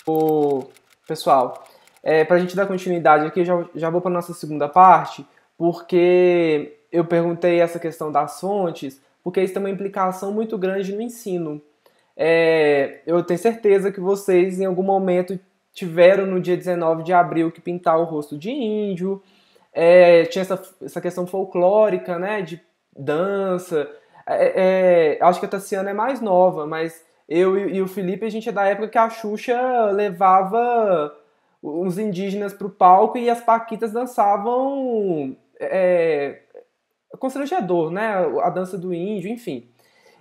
Ô, pessoal, para a gente dar continuidade aqui, já vou para nossa segunda parte, porque eu perguntei essa questão das fontes, porque isso tem uma implicação muito grande no ensino. Eu tenho certeza que vocês, em algum momento, tiveram no dia 19 de abril que pintar o rosto de índio, tinha essa questão folclórica, né, de dança. Acho que a Tassiana é mais nova, mas eu e o Felipe, a gente é da época que a Xuxa levava os indígenas pro palco e as paquitas dançavam constrangedor, né, a dança do índio, enfim.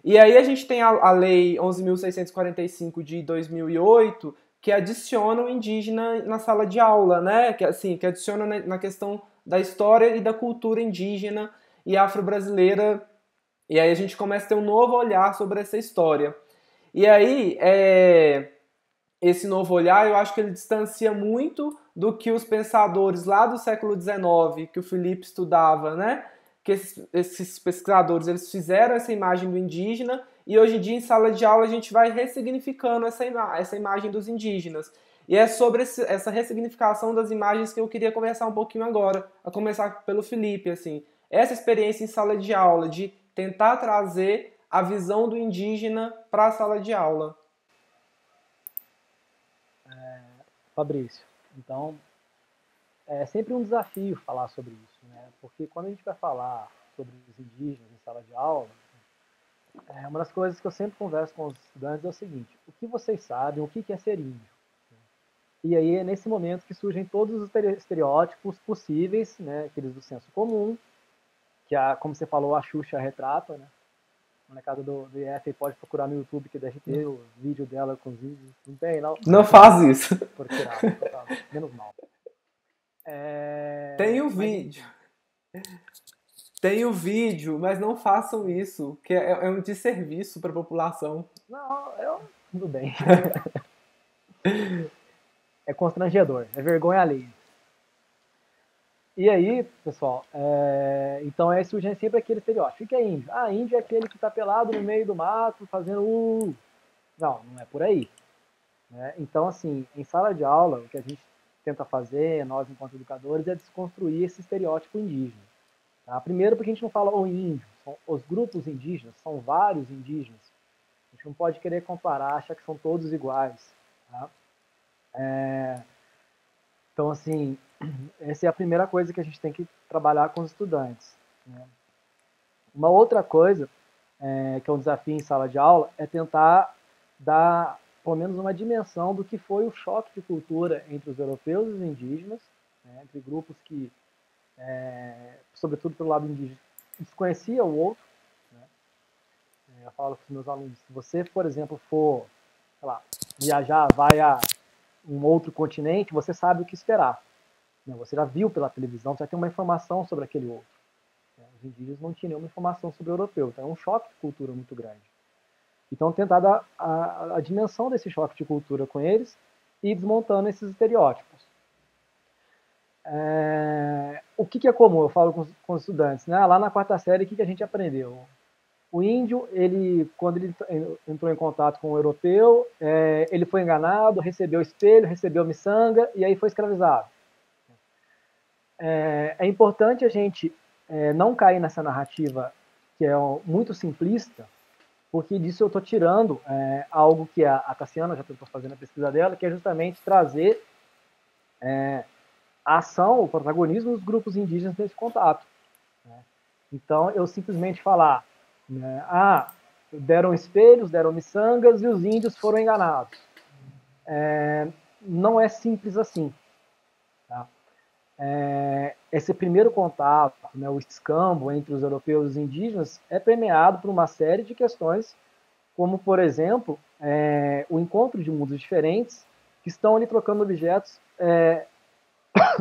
E aí a gente tem a Lei 11.645 de 2008, que adiciona o indígena na sala de aula, né? Que adiciona na questão da história e da cultura indígena e afro-brasileira. E aí a gente começa a ter um novo olhar sobre essa história. E aí, esse novo olhar, eu acho que ele distancia muito do que os pensadores lá do século XIX, que o Felipe estudava, né? Que esses pesquisadores eles fizeram essa imagem do indígena e hoje em dia em sala de aula a gente vai ressignificando essa imagem dos indígenas. E é sobre essa ressignificação das imagens que eu queria conversar um pouquinho agora, a começar pelo Felipe, assim. Essa experiência em sala de aula, de tentar trazer a visão do indígena para a sala de aula. Fabrício. Então, é sempre um desafio falar sobre isso, né? Porque quando a gente vai falar sobre os indígenas em sala de aula, uma das coisas que eu sempre converso com os estudantes é o seguinte: o que vocês sabem, o que é ser índio? E aí é nesse momento que surgem todos os estereótipos possíveis, né? Aqueles do senso comum, que como você falou, a Xuxa retrata, né? A molecada do IF pode procurar no YouTube que deve ter o vídeo dela com os índios. Não tem, não? Não faz isso. Por tirado, então tá, menos mal. Tem o Mas vídeo. enfim. Tem o vídeo, mas não façam isso, que é um desserviço para a população. Não, tudo bem. É constrangedor, é vergonha alheia. E aí, pessoal, então surge sempre aquele estereótipo. O que é índio? Ah, índio é aquele que está pelado no meio do mato fazendo Não, não é por aí. Né? Então, assim, em sala de aula, o que a gente tenta fazer, nós enquanto educadores, é desconstruir esse estereótipo indígena. Tá? Primeiro porque a gente não fala o índio, são os grupos indígenas, são vários indígenas. A gente não pode querer comparar, achar que são todos iguais. Tá? Então, assim, essa é a primeira coisa que a gente tem que trabalhar com os estudantes. Né? Uma outra coisa que é um desafio em sala de aula é tentar dar, pelo menos, uma dimensão do que foi o choque de cultura entre os europeus e os indígenas, né? Entre grupos que, sobretudo pelo lado indígena, desconhecia o outro. Né? Eu falo para os meus alunos, se você, por exemplo, for, sei lá, viajar, vai a um outro continente, você sabe o que esperar. Né? Você já viu pela televisão, você já tem uma informação sobre aquele outro. Né? Os indígenas não tinham nenhuma informação sobre o europeu, então é um choque de cultura muito grande. Então, tentar dar a dimensão desse choque de cultura com eles e desmontando esses estereótipos. O que é comum? Eu falo com os estudantes. Né? Lá na quarta série, o que a gente aprendeu? O índio, quando ele entrou em contato com o europeu, ele foi enganado, recebeu espelho, recebeu miçanga e aí foi escravizado. É importante a gente não cair nessa narrativa que é muito simplista, porque disso eu estou tirando algo que a Tassiana já tentou fazer na pesquisa dela, que é justamente trazer a ação, o protagonismo dos grupos indígenas nesse contato. Né? Então, eu simplesmente falar, né, deram espelhos, deram miçangas e os índios foram enganados. Não é simples assim. Tá? Esse primeiro contato, né, o escambo entre os europeus e os indígenas, é permeado por uma série de questões, como, por exemplo, o encontro de mundos diferentes que estão ali trocando objetos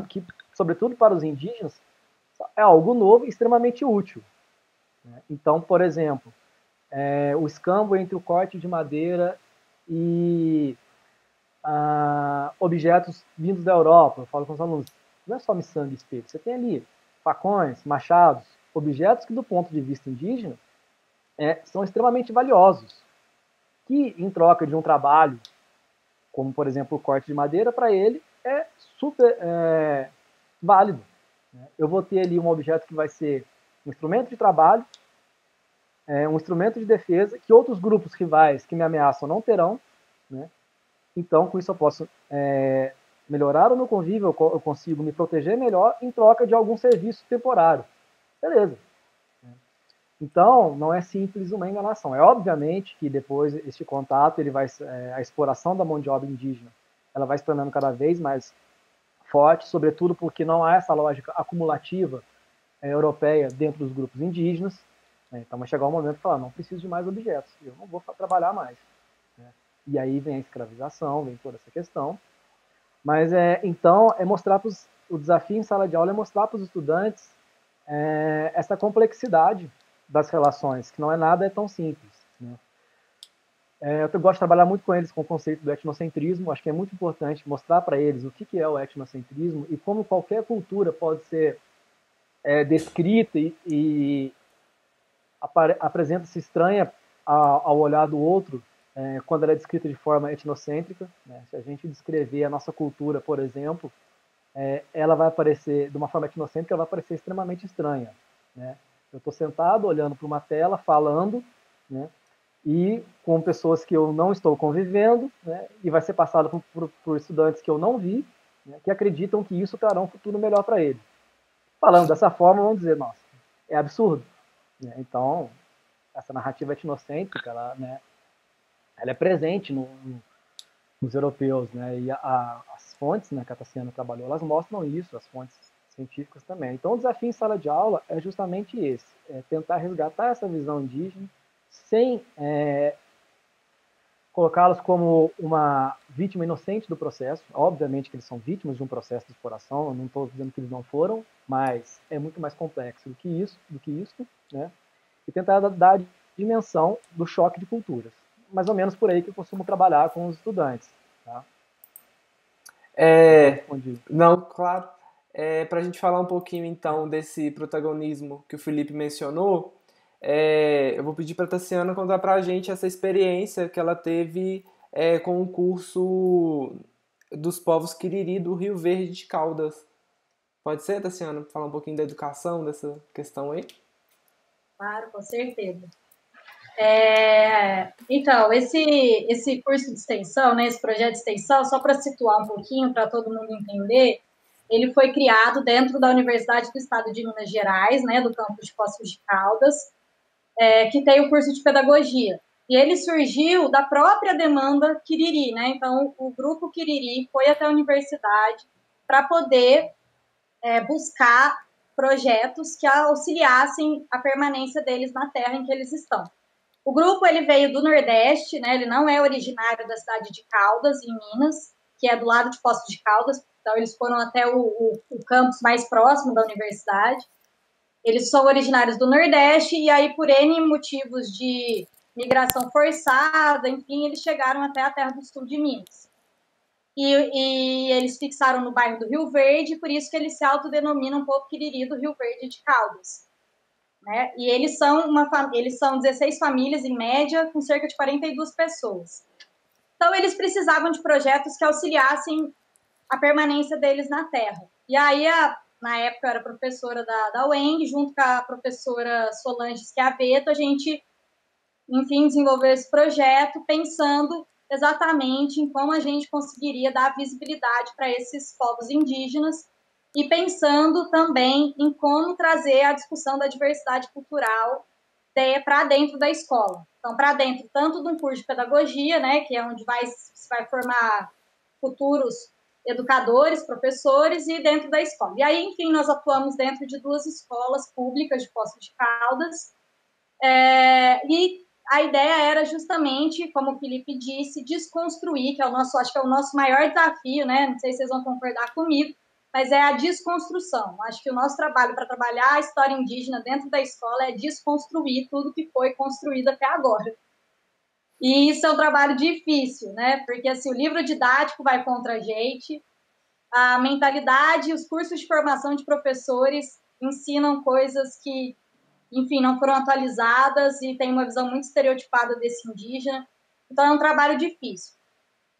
que, sobretudo para os indígenas, é algo novo e extremamente útil. Né? Então, por exemplo, o escambo entre o corte de madeira e objetos vindos da Europa. Eu falo com os alunos, não é só miçanga e espelho, você tem ali facões, machados, objetos que, do ponto de vista indígena, são extremamente valiosos, que, em troca de um trabalho como, por exemplo, o corte de madeira, para ele é super válido. Né? Eu vou ter ali um objeto que vai ser um instrumento de trabalho, um instrumento de defesa, que outros grupos rivais que me ameaçam não terão. Né? Então, com isso eu posso melhorar o meu convívio, eu consigo me proteger melhor em troca de algum serviço temporário. Beleza. Então, não é simples uma enganação. É obviamente que depois este contato, a exploração da mão de obra indígena, ela vai se tornando cada vez mais forte, sobretudo porque não há essa lógica acumulativa europeia dentro dos grupos indígenas. Né? Então vai chegar um momento que fala, não preciso de mais objetos, eu não vou trabalhar mais. Né? E aí vem a escravização, vem toda essa questão. Mas então mostrar o desafio em sala de aula é mostrar para os estudantes essa complexidade das relações, que não é nada tão simples. Né? Eu gosto de trabalhar muito com eles com o conceito do etnocentrismo, acho que é muito importante mostrar para eles o que é o etnocentrismo e como qualquer cultura pode ser descrita e apresenta-se estranha ao olhar do outro quando ela é descrita de forma etnocêntrica. Né? Se a gente descrever a nossa cultura, por exemplo, ela vai aparecer, de uma forma etnocêntrica, ela vai parecer extremamente estranha. Né? Eu estou sentado, olhando para uma tela, falando, né? E com pessoas que eu não estou convivendo, né? E vai ser passado por estudantes que eu não vi, né? Que acreditam que isso trará um futuro melhor para eles. Falando dessa forma, vamos dizer, nossa, é absurdo. Né? Então, essa narrativa etnocêntrica, ela é presente nos europeus, né? E as fontes, né, que a Tassiana trabalhou, elas mostram isso, as fontes científicas também. Então, o desafio em sala de aula é justamente esse, tentar resgatar essa visão indígena sem colocá-los como uma vítima inocente do processo. Obviamente que eles são vítimas de um processo de exploração, eu não estou dizendo que eles não foram, mas é muito mais complexo do que isso, né? E tentar dar a dimensão do choque de culturas. Mais ou menos por aí que eu costumo trabalhar com os estudantes. Tá? Não, claro. Para a gente falar um pouquinho então desse protagonismo que o Felipe mencionou, eu vou pedir para a Tassiana contar para a gente essa experiência que ela teve com o curso dos povos Quiriri do Rio Verde de Caldas. Pode ser, Tassiana, falar um pouquinho da educação, dessa questão aí? Claro, com certeza. Então, esse curso de extensão, né, esse projeto de extensão, só para situar um pouquinho, para todo mundo entender, ele foi criado dentro da Universidade do Estado de Minas Gerais, né, do campus de Poços de Caldas, que tem o curso de pedagogia. E ele surgiu da própria demanda Quiriri, né? Então, o grupo Quiriri foi até a universidade para poder buscar projetos que auxiliassem a permanência deles na terra em que eles estão. O grupo ele veio do Nordeste, né? Ele não é originário da cidade de Caldas, em Minas, que é do lado de Poços de Caldas, então eles foram até o campus mais próximo da universidade. Eles são originários do Nordeste e aí, por N motivos de migração forçada, enfim, eles chegaram até a terra do sul de Minas. E eles fixaram no bairro do Rio Verde, por isso que eles se autodenominam Povo Quiriri do Rio Verde de Caldas. Né? E eles são 16 famílias, em média, com cerca de 42 pessoas. Então, eles precisavam de projetos que auxiliassem a permanência deles na Terra. E aí, na época, eu era professora da UENG, junto com a professora Solange Schiavetto, a gente, enfim, desenvolveu esse projeto pensando exatamente em como a gente conseguiria dar visibilidade para esses povos indígenas e pensando também em como trazer a discussão da diversidade cultural para dentro da escola. Então, para dentro tanto de um curso de pedagogia, né, que é onde se vai formar futuros educadores, professores, e dentro da escola. E aí, enfim, nós atuamos dentro de 2 escolas públicas de Poços de Caldas, e a ideia era justamente, como o Felipe disse, desconstruir, que é acho que é o nosso maior desafio, né? Não sei se vocês vão concordar comigo, mas é a desconstrução. Acho que o nosso trabalho para trabalhar a história indígena dentro da escola é desconstruir tudo que foi construído até agora. E isso é um trabalho difícil, né? Porque assim, o livro didático vai contra a gente, a mentalidade, os cursos de formação de professores ensinam coisas que, enfim, não foram atualizadas e tem uma visão muito estereotipada desse indígena. Então, é um trabalho difícil.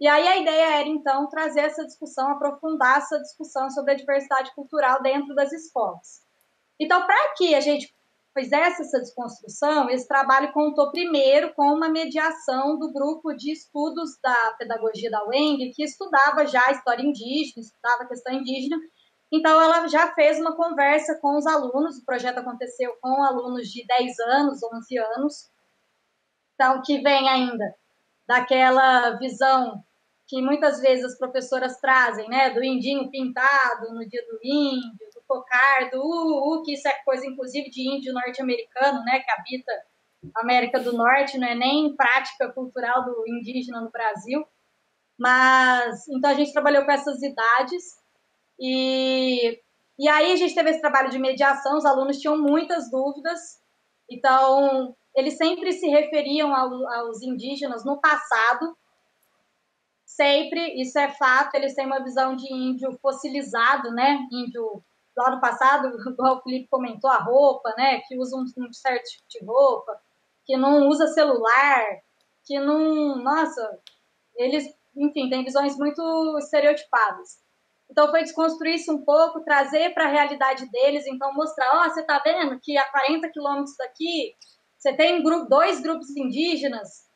E aí a ideia era, então, trazer essa discussão, aprofundar essa discussão sobre a diversidade cultural dentro das escolas. Então, para que a gente fizesse essa desconstrução, esse trabalho contou primeiro com uma mediação do grupo de estudos da pedagogia da UENG, que estudava já a história indígena, estudava a questão indígena. Então, ela já fez uma conversa com os alunos, o projeto aconteceu com alunos de 10 anos, 11 anos, então, que vem ainda daquela visão que muitas vezes as professoras trazem, né, do indinho pintado no dia do índio, do cocardo, que isso é coisa, inclusive, de índio norte-americano, né, que habita a América do Norte, não é nem prática cultural do indígena no Brasil. Mas, então, a gente trabalhou com essas idades e aí a gente teve esse trabalho de mediação, os alunos tinham muitas dúvidas, então, eles sempre se referiam aos indígenas no passado, sempre, isso é fato, eles têm uma visão de índio fossilizado, né? Índio lá no passado, igual o Felipe comentou, a roupa, né? Que usa um certo tipo de roupa, que não usa celular, que não... Nossa, eles, enfim, têm visões muito estereotipadas. Então, foi desconstruir isso um pouco, trazer para a realidade deles, então mostrar, você está vendo que a 40 quilômetros daqui, você tem dois grupos indígenas.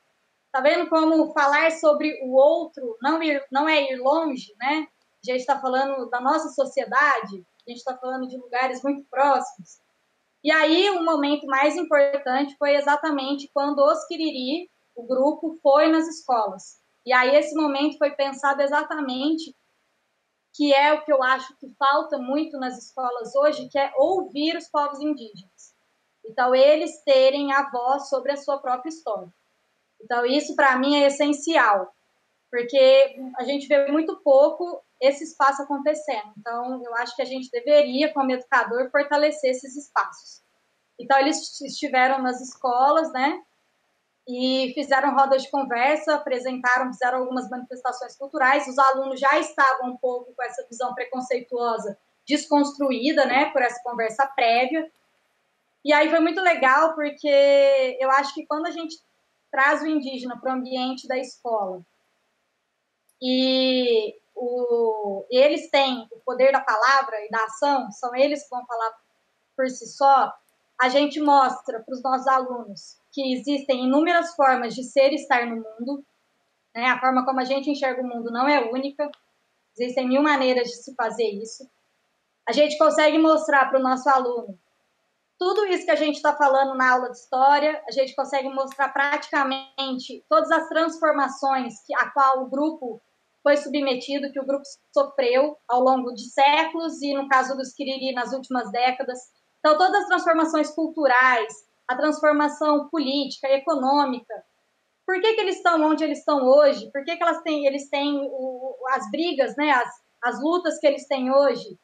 Tá vendo como falar sobre o outro não é ir longe, né? A gente está falando da nossa sociedade, a gente está falando de lugares muito próximos. E aí, o momento mais importante foi exatamente quando os Quiriri, o grupo, foi nas escolas. E aí, esse momento foi pensado exatamente, que é o que eu acho que falta muito nas escolas hoje, que é ouvir os povos indígenas. Então, eles terem a voz sobre a sua própria história. Então, isso, para mim, é essencial, porque a gente vê muito pouco esse espaço acontecendo. Então, eu acho que a gente deveria, como educador, fortalecer esses espaços. Então, eles estiveram nas escolas, né, e fizeram rodas de conversa, fizeram algumas manifestações culturais. Os alunos já estavam um pouco com essa visão preconceituosa desconstruída, né, por essa conversa prévia. E aí foi muito legal, porque eu acho que quando a gente traz o indígena para o ambiente da escola e eles têm o poder da palavra e da ação, são eles que vão falar por si só, a gente mostra para os nossos alunos que existem inúmeras formas de ser e estar no mundo, né? A forma como a gente enxerga o mundo não é única, existem mil maneiras de se fazer isso. A gente consegue mostrar para o nosso aluno tudo isso que a gente está falando na aula de história, a gente consegue mostrar praticamente todas as transformações a qual o grupo foi submetido, que o grupo sofreu ao longo de séculos e, no caso dos Quiriri, nas últimas décadas. Então, todas as transformações culturais, a transformação política, econômica, por que eles estão onde eles estão hoje, por que eles têm as brigas, né, as lutas que eles têm hoje,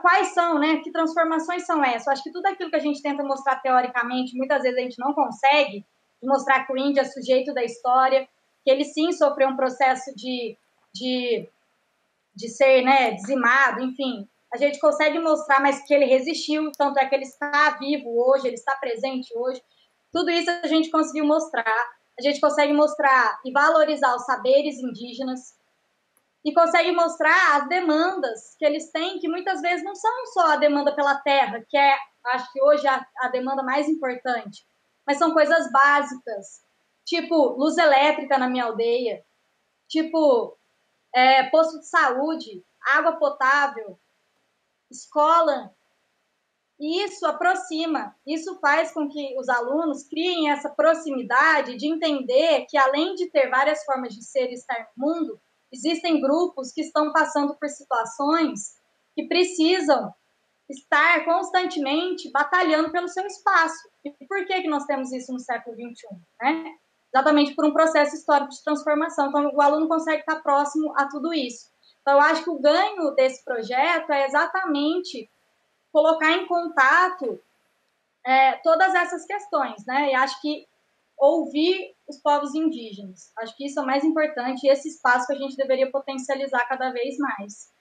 quais são, né? Que transformações são essas? Eu acho que tudo aquilo que a gente tenta mostrar teoricamente, muitas vezes a gente não consegue, mostrar que o índio é sujeito da história, que ele sim sofreu um processo de ser, né, dizimado, enfim. A gente consegue mostrar, mas que ele resistiu, tanto é que ele está vivo hoje, ele está presente hoje. Tudo isso a gente conseguiu mostrar. A gente consegue mostrar e valorizar os saberes indígenas, e consegue mostrar as demandas que eles têm, que muitas vezes não são só a demanda pela terra, que é, acho que hoje, a demanda mais importante, mas são coisas básicas, tipo luz elétrica na minha aldeia, tipo posto de saúde, água potável, escola. E isso aproxima, isso faz com que os alunos criem essa proximidade de entender que, além de ter várias formas de ser e estar no mundo, existem grupos que estão passando por situações que precisam estar constantemente batalhando pelo seu espaço. E por que nós temos isso no século XXI? Né? Exatamente por um processo histórico de transformação. Então, o aluno consegue estar próximo a tudo isso. Então, eu acho que o ganho desse projeto é exatamente colocar em contato todas essas questões, né? E acho que ouvir os povos indígenas. Acho que isso é o mais importante e esse espaço que a gente deveria potencializar cada vez mais.